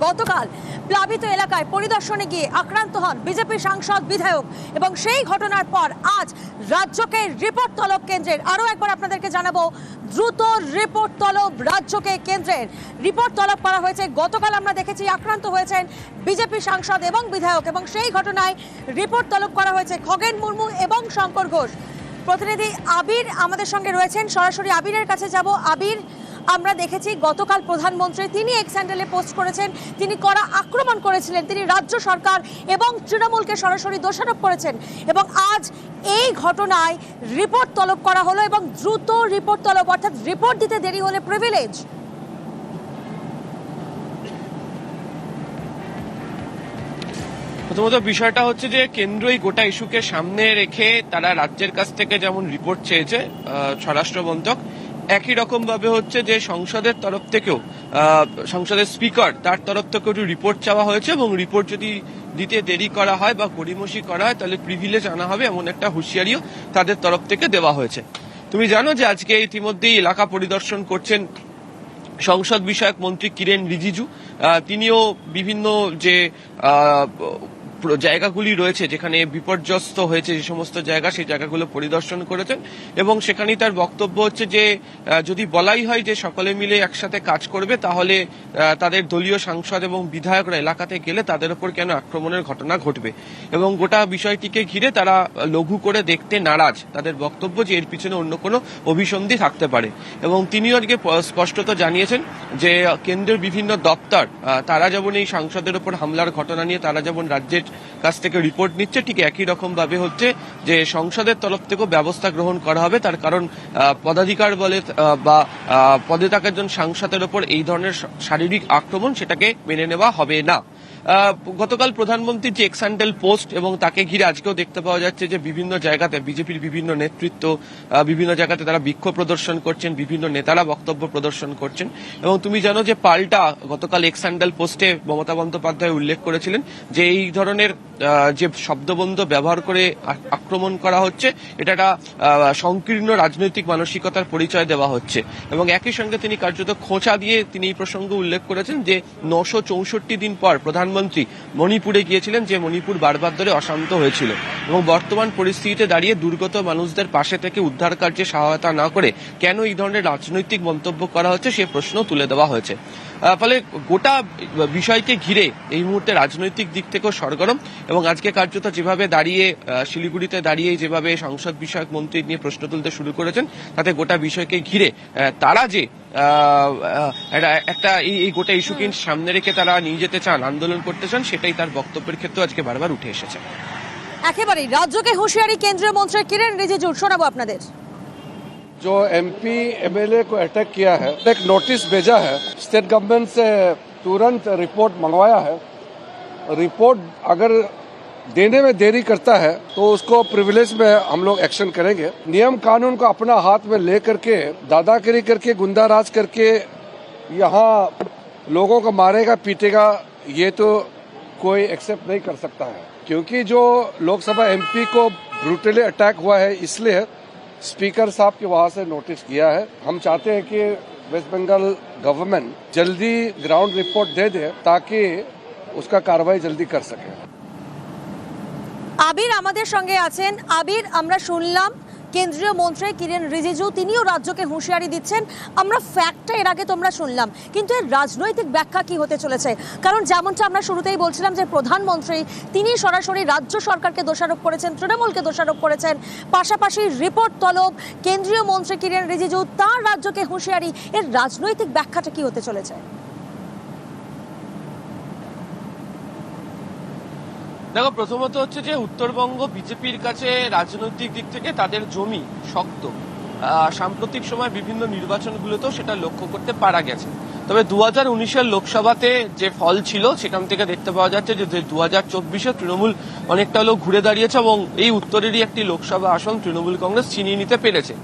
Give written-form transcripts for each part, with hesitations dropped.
গতকাল প্লাবিত এলাকায় পরিদর্শনে গিয়ে আক্রান্ত হন বিজেপি সাংসদ বিধায়ক এবং সেই ঘটনার পর আজ রাজ্যকে রিপোর্ট তলব কেন্দ্রের। আরও একবার আপনাদেরকে জানাবো, দ্রুত রিপোর্ট তলব রাজ্যকে কেন্দ্রের। রিপোর্ট তলব করা হয়েছে। গতকাল আমরা দেখেছি আক্রান্ত হয়েছেন বিজেপি সাংসদ এবং বিধায়ক এবং সেই ঘটনায় রিপোর্ট তলব করা হয়েছে খগেন মুর্মু এবং শঙ্কর ঘোষ। প্রতিনিধি আবির আমাদের সঙ্গে রয়েছেন, সরাসরি আবিরের কাছে যাব। আবির, আমরা দেখেছি গতকাল প্রধানমন্ত্রী তিনি এক্স হ্যান্ডেলে পোস্ট করেছেন, তিনি কড়া আক্রমণ করেছিলেন, তিনি রাজ্য সরকার এবং তৃণমূলকে সরাসরি দোষারোপ করেছেন এবং আজ এই ঘটনায় রিপোর্ট তলব করা হলো এবং দ্রুত রিপোর্ট তলব, অর্থাৎ রিপোর্ট দিতে দেরি হলে প্রিভিলেজ। প্রথমত বিষয়টা হচ্ছে যে কেন্দ্র এই গোটা ইস্যুকে সামনে রেখে তারা রাজ্যের কাছ থেকে যেমন রিপোর্ট চেয়েছে স্বরাষ্ট্র মন্ত্রক, একই রকম ভাবে হচ্ছে যে সংসদের তরফ থেকেও সংসদের স্পিকার তার তরফ থেকেও রিপোর্ট চাওয়া হয়েছে এবং রিপোর্ট যদি দিতে দেরি করা হয় বা গড়িমসি করা হয় তাহলে প্রিভিলেজ আনা হবে, এমন একটা হুঁশিয়ারিও তাদের তরফ থেকে দেওয়া হয়েছে। তুমি জানো যে আজকে ইতিমধ্যেই এলাকা পরিদর্শন করছেন সংসদ বিষয়ক মন্ত্রী কিরেন রিজিজু। তিনিও বিভিন্ন যে জায়গাগুলি রয়েছে যেখানে বিপর্যস্ত হয়েছে যে সমস্ত জায়গা, সেই জায়গাগুলো পরিদর্শন করেছেন এবং সেখানেই তার বক্তব্য হচ্ছে যে যদি বলাই হয় যে সকলে মিলে একসাথে কাজ করবে তাহলে তাদের দলীয় সাংসদ এবং বিধায়করা এলাকাতে গেলে তাদের উপর কেন আক্রমণের ঘটনা ঘটবে এবং গোটা বিষয়টিকে ঘিরে তারা লঘু করে দেখতে নারাজ। তাদের বক্তব্য যে এর পিছনে অন্য কোনো অভিসন্ধি থাকতে পারে এবং তিনিও আজকে স্পষ্টত জানিয়েছেন যে কেন্দ্রের বিভিন্ন দপ্তর তারা যেমন এই সাংসদের উপর হামলার ঘটনা নিয়ে তারা যেমন রাজ্যের কাছ থেকে রিপোর্ট নিচ্ছে, ঠিক একই রকম ভাবে হচ্ছে যে সংসদের তরফ থেকেও ব্যবস্থা গ্রহণ করা হবে। তার কারণ পদাধিকার বলে বা পদে থাকা একজন সাংসদের উপর এই ধরনের শারীরিক আক্রমণ সেটাকে মেনে নেওয়া হবে না। গতকাল প্রধানমন্ত্রীর যে এক্স হ্যান্ডেল পোস্ট এবং তাকে ঘিরে আজকেও দেখতে পাওয়া যাচ্ছে যে বিভিন্ন জায়গাতে বিজেপির বিভিন্ন নেতৃত্ব বিভিন্ন জায়গাতে তারা বিক্ষোভ প্রদর্শন করছেন, বিভিন্ন নেতারা বক্তব্য প্রদর্শন করছেন এবং তুমি জানো যে পাল্টা গতকাল এক্স হ্যান্ডেল পোস্টে মমতা বন্দ্যোপাধ্যায় উল্লেখ করেছিলেন যে এই ধরনের যে শব্দবন্ধ ব্যবহার করে আক্রমণ করা হচ্ছে এটা একটা সংকীর্ণ রাজনৈতিক মানসিকতার পরিচয় দেওয়া হচ্ছে এবং একই সঙ্গে তিনি কার্যত খোঁচা দিয়ে তিনি এই প্রসঙ্গ উল্লেখ করেছেন যে 964 দিন পর প্রধানমন্ত্রী মণিপুরে গিয়েছিলেন, যে মণিপুর বারবার ধরে অশান্ত হয়েছিল এবং বর্তমান পরিস্থিতিতে দাঁড়িয়ে দুর্গত মানুষদের পাশে থেকে উদ্ধার কার্যে সহায়তা না করে কেন এই ধরনের রাজনৈতিক মন্তব্য করা হচ্ছে সে প্রশ্ন তুলে দেওয়া হয়েছে। ফলে গোটা বিষয়কে ঘিরে এই মুহূর্তে রাজনৈতিক দিক থেকেও সরগরম এবং আজকে কার্যত যেভাবে দাঁড়িয়ে শিলিগুড়িতে দাঁড়িয়ে যেভাবে সংসদ বিষয়ক মন্ত্রী নিয়ে প্রশ্ন তুলতে শুরু করেছেন তাতে গোটা বিষয়কে ঘিরে তারা যে একটা এই গোটা ইস্যুকে সামনে রেখে তারা নিয়ে যেতে চান, আন্দোলন করতে চান, সেটাই তার বক্তব্যের ক্ষেত্রে আজকে বারবার উঠে এসেছে। একেবারেই রাজ্যকে হুঁশিয়ারি কেন্দ্রীয় মন্ত্রী কিরেন রিজিজু, শোনাবো আপনাদের। जो एमपी एमएलए को अटैक किया है, एक नोटिस भेजा है, स्टेट गवर्नमेंट से तुरंत रिपोर्ट मंगवाया है। रिपोर्ट अगर देने में देरी करता है तो उसको प्रिविलेज में हम लोग एक्शन करेंगे। नियम कानून को अपना हाथ में ले करके दादागिरी करके गुंडाराज करके यहाँ लोगों को मारेगा पीटेगा, ये तो कोई एक्सेप्ट नहीं कर सकता है क्योंकि जो लोकसभा एमपी को ब्रूटली अटैक हुआ है इसलिए स्पीकर साहब के वहां से नोटिस किया है। हम चाहते हैं कि वेस्ट बंगाल गवर्नमेंट जल्दी ग्राउंड रिपोर्ट दे दे ताकि उसका कार्रवाई जल्दी कर सके। আবির আমাদের সঙ্গে আছেন। আবির, আমরা শুনলাম কেন্দ্রীয় মন্ত্রী কিরেন রিজিজু তিনিও রাজ্যকে হুঁশিয়ারি দিচ্ছেন। আমরা ফ্যাক্টটা এর আগে তোমরা শুনলাম, কিন্তু এর রাজনৈতিক ব্যাখ্যা কি হতে চলেছে? কারণ যেমনটা আমরা শুরুতেই বলছিলাম যে প্রধানমন্ত্রী তিনি সরাসরি রাজ্য সরকারকে দোষারোপ করেছেন, তৃণমূলকে দোষারোপ করেছেন, পাশাপাশি রিপোর্ট তলব কেন্দ্রীয় মন্ত্রী কিরেন রিজিজু তার রাজ্যকে হুঁশিয়ারি, এর রাজনৈতিক ব্যাখ্যাটা কি হতে চলেছে? দেখো, প্রথমত হচ্ছে যে উত্তরবঙ্গ বিজেপির কাছে রাজনৈতিক দিক থেকে তাদের জমি শক্ত। সাম্প্রতিক সময় বিভিন্ন নির্বাচনগুলোতেও সেটা লক্ষ্য করতে পারা গেছে। তবে 2019-এর লোকসভাতে যে ফল ছিল সেখান থেকে দেখতে পাওয়া যাচ্ছে যে 2024-এ তৃণমূল অনেকটা হলেও ঘুরে দাঁড়িয়েছে এবং এই উত্তরেরই একটি লোকসভা আসন তৃণমূল কংগ্রেস ছিনিয়ে নিতে পেরেছে।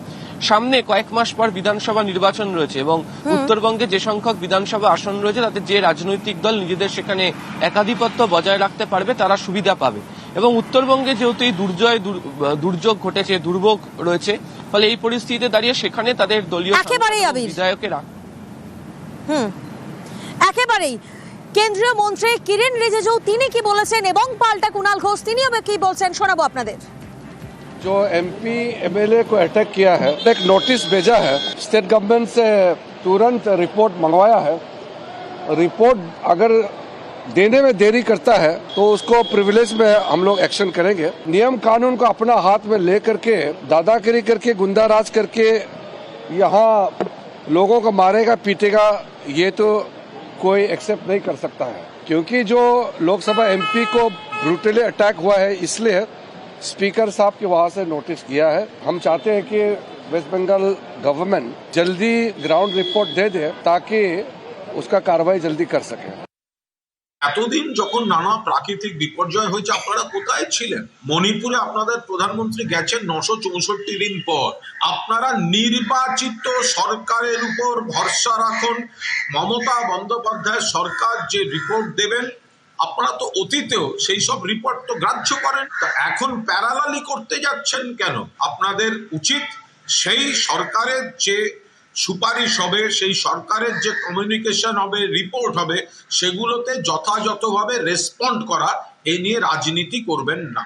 সামনে কয়েক মাস পর বিধানসভা নির্বাচন রয়েছে এবং উত্তরবঙ্গে যে সংখ্যক বিধানসভা আসন রয়েছে তাতে যে রাজনৈতিক দল নিজেদের সেখানে একাধিপত্য বজায় রাখতে পারবে তারা সুবিধা পাবে এবং উত্তরবঙ্গে যেহেতু এই দুর্যোগ ঘটেছে, দুর্ভোগ রয়েছে, ফলে এই পরিস্থিতিতে দাঁড়িয়ে সেখানে তাদের দলীয় বিধায়কেরা একেবারেই কেন্দ্রীয় মন্ত্রী কিরেন রিজিজু তিনি কি বলেছেন এবং পাল্টা কুণাল ঘোষ তিনিও কি বলছেন শোনাবো আপনাদের। जो एमपी एमएलए को अटैक किया है, एक नोटिस भेजा है, स्टेट गवर्नमेंट से तुरंत रिपोर्ट मंगवाया है। रिपोर्ट अगर देने में देरी करता है तो उसको प्रिविलेज में हम लोग एक्शन करेंगे। नियम कानून को अपना हाथ में ले करके दादागिरी करके गुंडा राज करके यहाँ लोगों को मारेगा पीटेगा, ये तो कोई एक्सेप्ट नहीं कर सकता है। क्योंकि जो लोकसभा एमपी को ब्रूटली अटैक हुआ है, इसलिए स्पीकर साहब के वहां से नोटिस किया है। हम चाहते हैं कि वेस्ट बंगाल गवर्नमेंट जल्दी ग्राउंड रिपोर्ट दे दे ताकि उसका कार्रवाई जल्दी कर सके। এতদিন যখন নানা প্রাকৃতিক বিপর্যয় হয়েছে আপনারা কোথায় ছিলেন? মণিপুরে আপনাদের প্রধানমন্ত্রী গেছেন 964 দিন পর। আপনারা নির্বাচিত সরকারের উপর ভরসা রাখুন। মমতা বন্দ্যোপাধ্যায়ের সরকার যে রিপোর্ট দেবেন, আপনারা তো অতীতেও সেই সব রিপোর্ট তো গ্রাহ্য করেন, তা এখন প্যারালালি করতে যাচ্ছেন কেন? আপনাদের উচিত সেই সরকারের যে সুপারিশ হবে, সেই সরকারের যে কমিউনিকেশন হবে, রিপোর্ট হবে, সেগুলোতে যথাযথভাবে রেসপন্ড করা। এই নিয়ে রাজনীতি করবেন না।